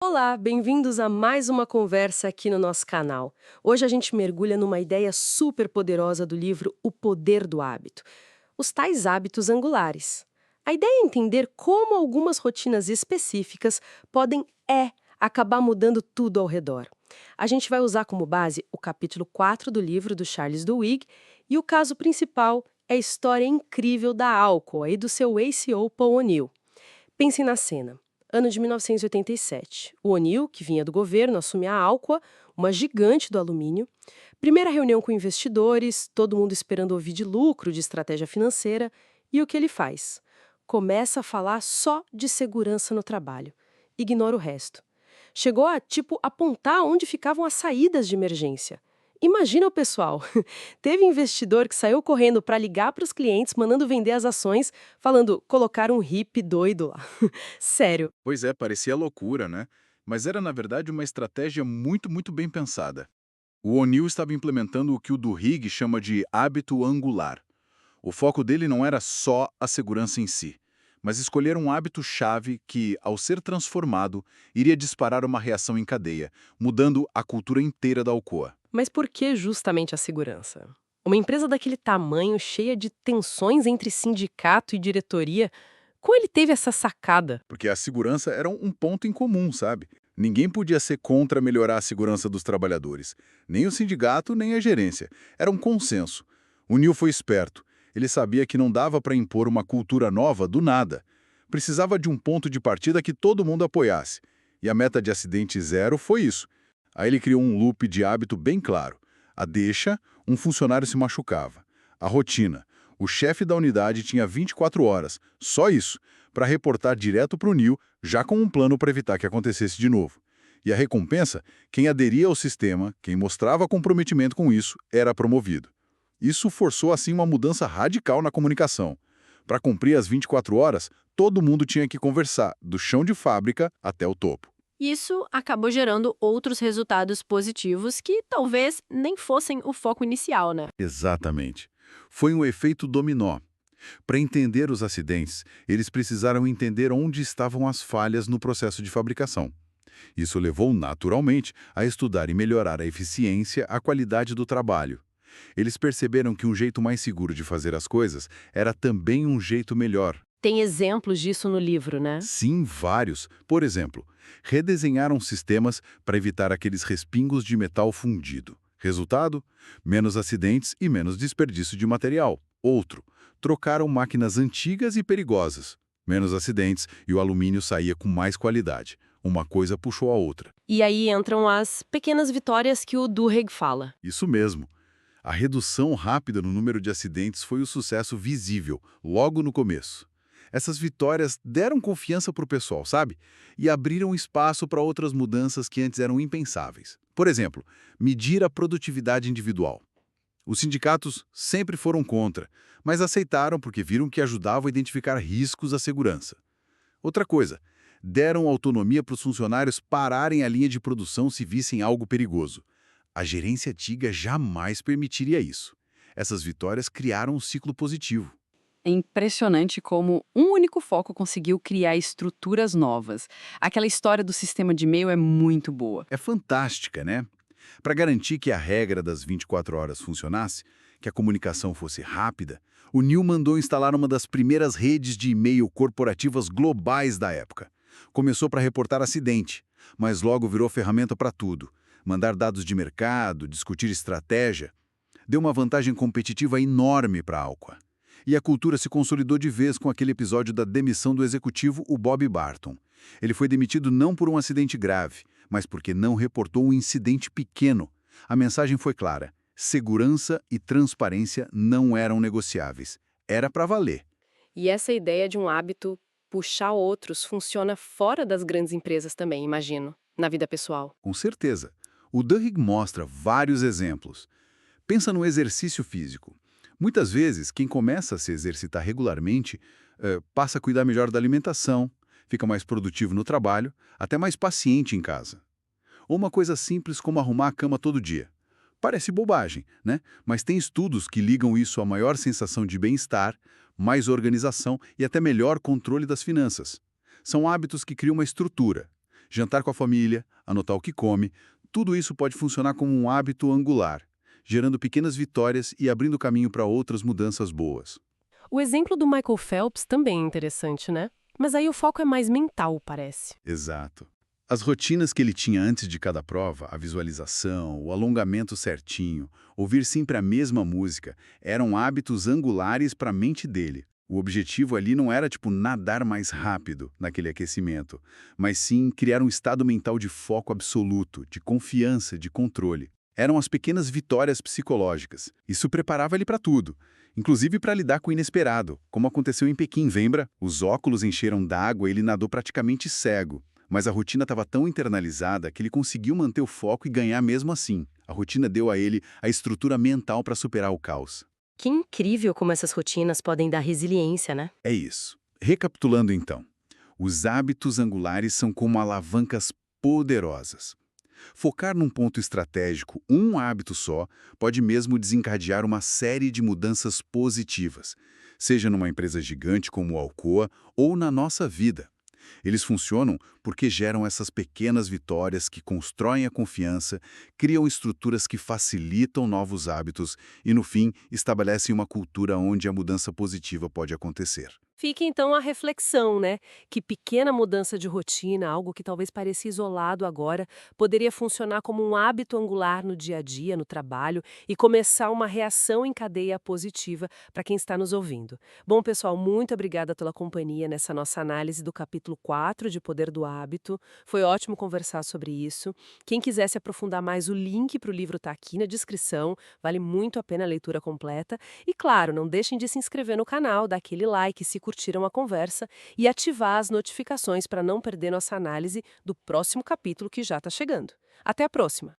Olá, bem-vindos a mais uma conversa aqui no nosso canal. Hoje a gente mergulha numa ideia super poderosa do livro O Poder do Hábito, os tais hábitos angulares. A ideia é entender como algumas rotinas específicas podem acabar mudando tudo ao redor. A gente vai usar como base o capítulo 4 do livro do Charles Duhigg e o caso principal é a história incrível da Alcoa e do seu ACO Paul O'Neill. Pensem na cena. Ano de 1987. O O'Neill, que vinha do governo, assume a Alcoa, uma gigante do alumínio. Primeira reunião com investidores, todo mundo esperando ouvir de lucro, de estratégia financeira. E o que ele faz? Começa a falar só de segurança no trabalho. Ignora o resto. Chegou a, apontar onde ficavam as saídas de emergência. Imagina o pessoal. Teve investidor que saiu correndo para ligar para os clientes, mandando vender as ações, falando colocar um hippie doido lá. Sério. Pois é, parecia loucura, né? Mas era, na verdade, uma estratégia muito bem pensada. O O'Neill estava implementando o que o Duhigg chama de hábito angular. O foco dele não era só a segurança em si, mas escolher um hábito-chave que, ao ser transformado, iria disparar uma reação em cadeia, mudando a cultura inteira da Alcoa. Mas por que justamente a segurança? Uma empresa daquele tamanho, cheia de tensões entre sindicato e diretoria, como ele teve essa sacada? Porque a segurança era um ponto em comum, sabe? Ninguém podia ser contra melhorar a segurança dos trabalhadores. Nem o sindicato, nem a gerência. Era um consenso. O Neil foi esperto. Ele sabia que não dava para impor uma cultura nova do nada. Precisava de um ponto de partida que todo mundo apoiasse. E a meta de acidente zero foi isso. Aí ele criou um loop de hábito bem claro. A deixa, um funcionário se machucava. A rotina. O chefe da unidade tinha 24 horas, só isso, para reportar direto para o Neil, já com um plano para evitar que acontecesse de novo. E a recompensa, quem aderia ao sistema, quem mostrava comprometimento com isso, era promovido. Isso forçou assim uma mudança radical na comunicação. Para cumprir as 24 horas, todo mundo tinha que conversar, do chão de fábrica até o topo. Isso acabou gerando outros resultados positivos que talvez nem fossem o foco inicial, né? Exatamente. Foi um efeito dominó. Para entender os acidentes, eles precisaram entender onde estavam as falhas no processo de fabricação. Isso levou, naturalmente, a estudar e melhorar a eficiência, a qualidade do trabalho. Eles perceberam que um jeito mais seguro de fazer as coisas era também um jeito melhor. Tem exemplos disso no livro, né? Sim, vários. Por exemplo, redesenharam sistemas para evitar aqueles respingos de metal fundido. Resultado? Menos acidentes e menos desperdício de material. Outro, trocaram máquinas antigas e perigosas. Menos acidentes e o alumínio saía com mais qualidade. Uma coisa puxou a outra. E aí entram as pequenas vitórias que o Duhigg fala. Isso mesmo. A redução rápida no número de acidentes foi o sucesso visível, logo no começo. Essas vitórias deram confiança para o pessoal, sabe? E abriram espaço para outras mudanças que antes eram impensáveis. Por exemplo, medir a produtividade individual. Os sindicatos sempre foram contra, mas aceitaram porque viram que ajudava a identificar riscos à segurança. Outra coisa, deram autonomia para os funcionários pararem a linha de produção se vissem algo perigoso. A gerência antiga jamais permitiria isso. Essas vitórias criaram um ciclo positivo. É impressionante como um único foco conseguiu criar estruturas novas. Aquela história do sistema de e-mail é muito boa. É fantástica, né? Para garantir que a regra das 24 horas funcionasse, que a comunicação fosse rápida, o Neil mandou instalar uma das primeiras redes de e-mail corporativas globais da época. Começou para reportar acidente, mas logo virou ferramenta para tudo. Mandar dados de mercado, discutir estratégia. Deu uma vantagem competitiva enorme para a Alcoa. E a cultura se consolidou de vez com aquele episódio da demissão do executivo, o Bob Barton. Ele foi demitido não por um acidente grave, mas porque não reportou um incidente pequeno. A mensagem foi clara: segurança e transparência não eram negociáveis. Era para valer. E essa ideia de um hábito puxar outros funciona fora das grandes empresas também, imagino, na vida pessoal. Com certeza. O Duhigg mostra vários exemplos. Pensa no exercício físico. Muitas vezes, quem começa a se exercitar regularmente passa a cuidar melhor da alimentação, fica mais produtivo no trabalho, até mais paciente em casa. Ou uma coisa simples como arrumar a cama todo dia. Parece bobagem, né? Mas tem estudos que ligam isso a maior sensação de bem-estar, mais organização e até melhor controle das finanças. São hábitos que criam uma estrutura. Jantar com a família, anotar o que come, tudo isso pode funcionar como um hábito angular, gerando pequenas vitórias e abrindo caminho para outras mudanças boas. O exemplo do Michael Phelps também é interessante, né? Mas aí o foco é mais mental, parece. Exato. As rotinas que ele tinha antes de cada prova, a visualização, o alongamento certinho, ouvir sempre a mesma música, eram hábitos angulares para a mente dele. O objetivo ali não era, nadar mais rápido naquele aquecimento, mas sim criar um estado mental de foco absoluto, de confiança, de controle. Eram as pequenas vitórias psicológicas. Isso preparava ele para tudo, inclusive para lidar com o inesperado, como aconteceu em Pequim, lembra? Os óculos encheram d'água e ele nadou praticamente cego. Mas a rotina estava tão internalizada que ele conseguiu manter o foco e ganhar mesmo assim. A rotina deu a ele a estrutura mental para superar o caos. Que incrível como essas rotinas podem dar resiliência, né? É isso. Recapitulando então, os hábitos angulares são como alavancas poderosas. Focar num ponto estratégico, um hábito só, pode mesmo desencadear uma série de mudanças positivas, seja numa empresa gigante como a Alcoa ou na nossa vida. Eles funcionam porque geram essas pequenas vitórias que constroem a confiança, criam estruturas que facilitam novos hábitos e, no fim, estabelecem uma cultura onde a mudança positiva pode acontecer. Fica então a reflexão, né? Que pequena mudança de rotina, algo que talvez pareça isolado agora, poderia funcionar como um hábito angular no dia a dia, no trabalho, e começar uma reação em cadeia positiva para quem está nos ouvindo. Bom, pessoal, muito obrigada pela companhia nessa nossa análise do capítulo 4 de Poder do Hábito. Foi ótimo conversar sobre isso. Quem quiser se aprofundar mais, o link para o livro está aqui na descrição. Vale muito a pena a leitura completa. E claro, não deixem de se inscrever no canal, dar aquele like se curtiram a conversa e ativar as notificações para não perder nossa análise do próximo capítulo que já está chegando. Até a próxima!